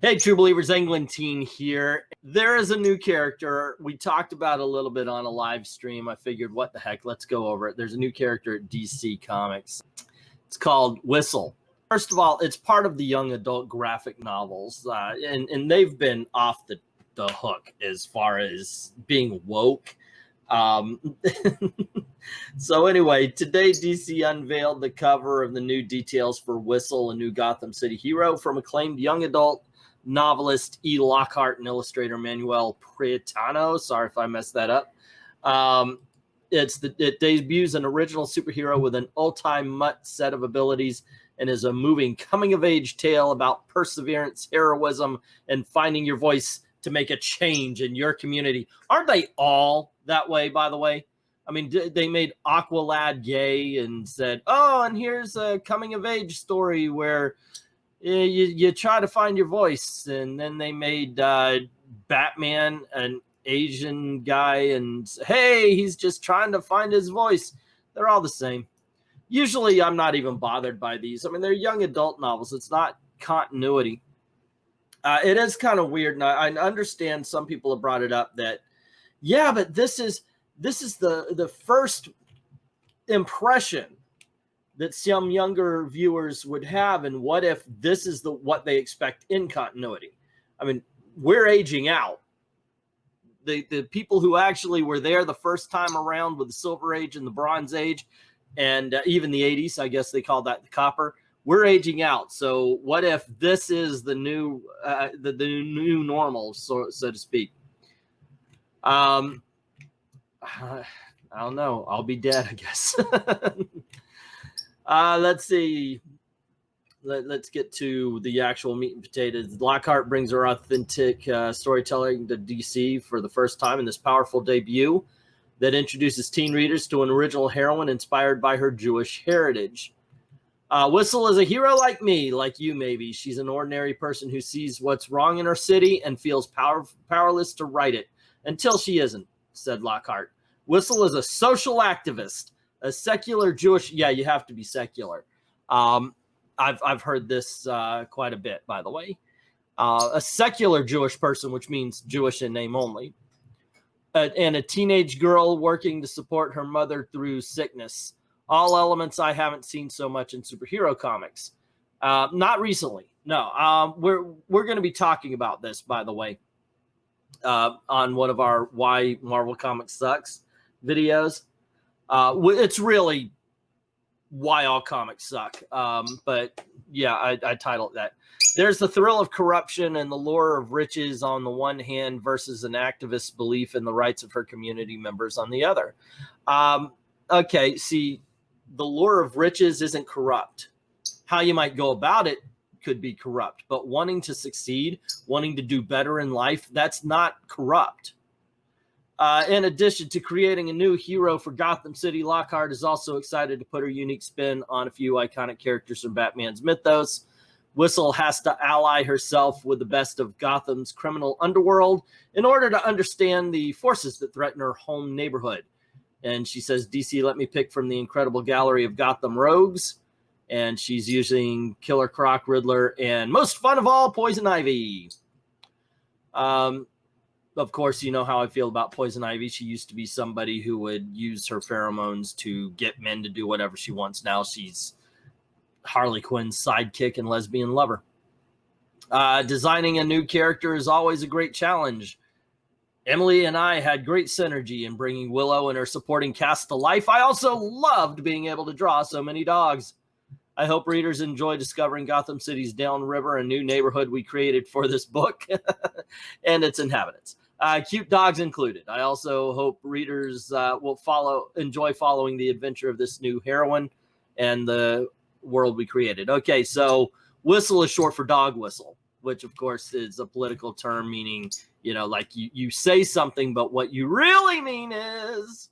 Hey, True Believers, Englentine here. There is a new character. We talked about it a little bit on a live stream. I figured, what the heck, let's go over it. There's a new character at DC Comics. It's called Whistle. First of all, it's part of the young adult graphic novels, and they've been off the hook as far as being woke. So anyway, today DC unveiled the cover of the new details for Whistle, a new Gotham City hero from acclaimed young adult novelist E. Lockhart and illustrator Manuel Prietano. Sorry if I messed that up. It debuts an original superhero with an ulti-mutt set of abilities and is a moving coming-of-age tale about perseverance, heroism, and finding your voice to make a change in your community. Aren't they all that way, by the way? I mean, they made Aqualad gay and said, oh, and here's a coming-of-age story where you try to find your voice. And then they made Batman an Asian guy, and hey, he's just trying to find his voice. They're all the same. Usually I'm not even bothered by these. I mean, they're young adult novels. It's not continuity. It is kind of weird, and I understand some people have brought it up that, yeah, but this is the first impression that some younger viewers would have, and what if this is what they expect in continuity? I mean, we're aging out. The people who actually were there the first time around with the Silver Age and the Bronze Age, and even the 80s, I guess they call that the Copper. We're aging out. So what if this is the new the new normal, so to speak? I don't know. I'll be dead, I guess. Let's see. Let's get to the actual meat and potatoes. Lockhart brings her authentic storytelling to DC for the first time in this powerful debut that introduces teen readers to an original heroine inspired by her Jewish heritage. Whistle is a hero like me, like you maybe. She's an ordinary person who sees what's wrong in her city and feels powerless to right it, until she isn't, said Lockhart. Whistle is a social activist, a secular Jewish... Yeah, you have to be secular. I've heard this quite a bit, by the way. A secular Jewish person, which means Jewish in name only. And a teenage girl working to support her mother through sickness. All elements I haven't seen so much in superhero comics. Not recently, no. We're going to be talking about this, by the way, on one of our Why Marvel Comics Sucks videos. It's really why all comics suck. But yeah, I titled that. There's the thrill of corruption and the lure of riches on the one hand versus an activist's belief in the rights of her community members on the other. Okay, see, the lure of riches isn't corrupt. How you might go about it could be corrupt, but wanting to succeed, wanting to do better in life, that's not corrupt. In addition to creating a new hero for Gotham City, Lockhart is also excited to put her unique spin on a few iconic characters from Batman's mythos. Whistle has to ally herself with the best of Gotham's criminal underworld in order to understand the forces that threaten her home neighborhood. And she says, DC, let me pick from the incredible gallery of Gotham rogues. And she's using Killer Croc, Riddler, and most fun of all, Poison Ivy. Of course, you know how I feel about Poison Ivy. She used to be somebody who would use her pheromones to get men to do whatever she wants. Now she's Harley Quinn's sidekick and lesbian lover. Designing a new character is always a great challenge. Emily and I had great synergy in bringing Willow and her supporting cast to life. I also loved being able to draw so many dogs. I hope readers enjoy discovering Gotham City's downriver, a new neighborhood we created for this book, and its inhabitants. Cute dogs included. I also hope readers will enjoy following the adventure of this new heroine and the world we created. Okay, so Whistle is short for dog whistle, which of course is a political term meaning, you know, like you say something, but what you really mean is,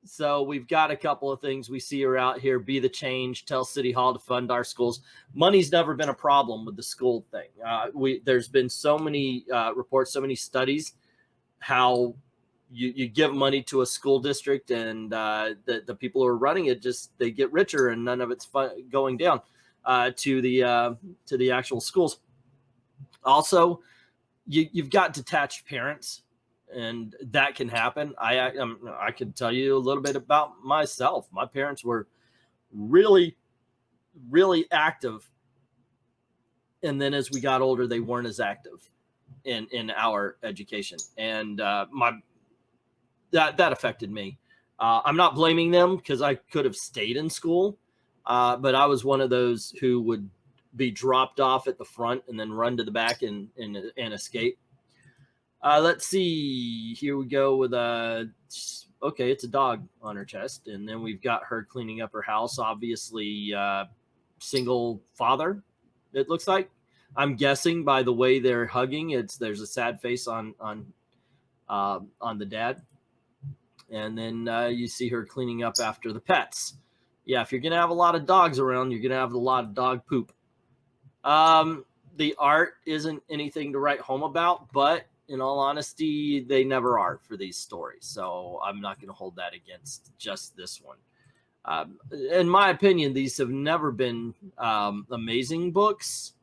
so we've got a couple of things. We see her out here, be the change, tell City Hall to fund our schools. Money's never been a problem with the school thing. There's been so many reports, so many studies, how you give money to a school district and the people who are running it, they get richer and none of it's going down. to the actual schools. Also, you've got detached parents, and that can happen. I can tell you a little bit about myself. My parents were really, really active, and then as we got older, they weren't as active in our education, and that affected me. I'm not blaming them because I could have stayed in school, but I was one of those who would be dropped off at the front and then run to the back and escape. Let's see. Here we go with okay, it's a dog on her chest, and then we've got her cleaning up her house. Obviously, single father. It looks like. I'm guessing by the way they're hugging, there's a sad face on the dad, and then you see her cleaning up after the pets. Yeah, if you're gonna have a lot of dogs around, you're gonna have a lot of dog poop. The art isn't anything to write home about, but in all honesty, they never are for these stories. So I'm not going to hold that against just this one. In my opinion, these have never been amazing books.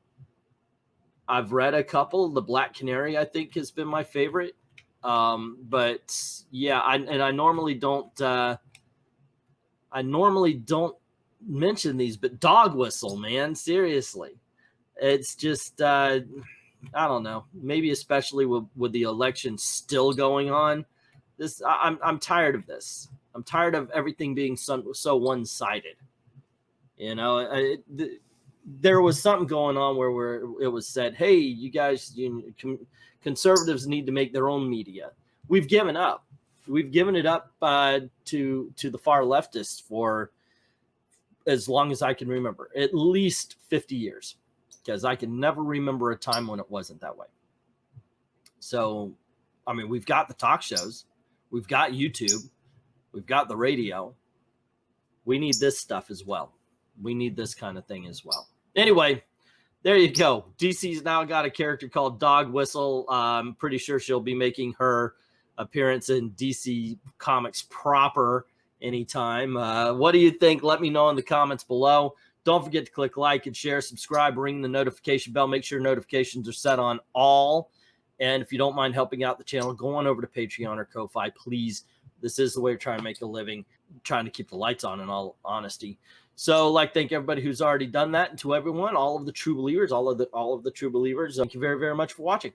I've read a couple. The Black Canary, I think, has been my favorite. But yeah, I normally don't. I normally don't mention these, but Dog Whistle, man, seriously, it's just I don't know. Maybe especially with the election still going on, I'm tired of this. I'm tired of everything being so one-sided. You know, there was something going on where it was said, "Hey, you guys, conservatives need to make their own media." We've given up. We've given it up to the far leftists for as long as I can remember, at least 50 years, because I can never remember a time when it wasn't that way. So, I mean, we've got the talk shows, we've got YouTube, we've got the radio. We need this stuff as well. We need this kind of thing as well. Anyway, there you go. DC's now got a character called Dog Whistle. I'm pretty sure she'll be making her appearance in DC Comics proper anytime. What do you think? Let me know in the comments below. Don't forget to click like and share, subscribe, ring the notification bell. Make sure notifications are set on all. And if you don't mind helping out the channel, go on over to Patreon or Ko-Fi, please. This is the way we're trying to make a living, trying to keep the lights on, in all honesty. So, thank everybody who's already done that, and to everyone, all of the true believers, all of the true believers. Thank you very, very much for watching.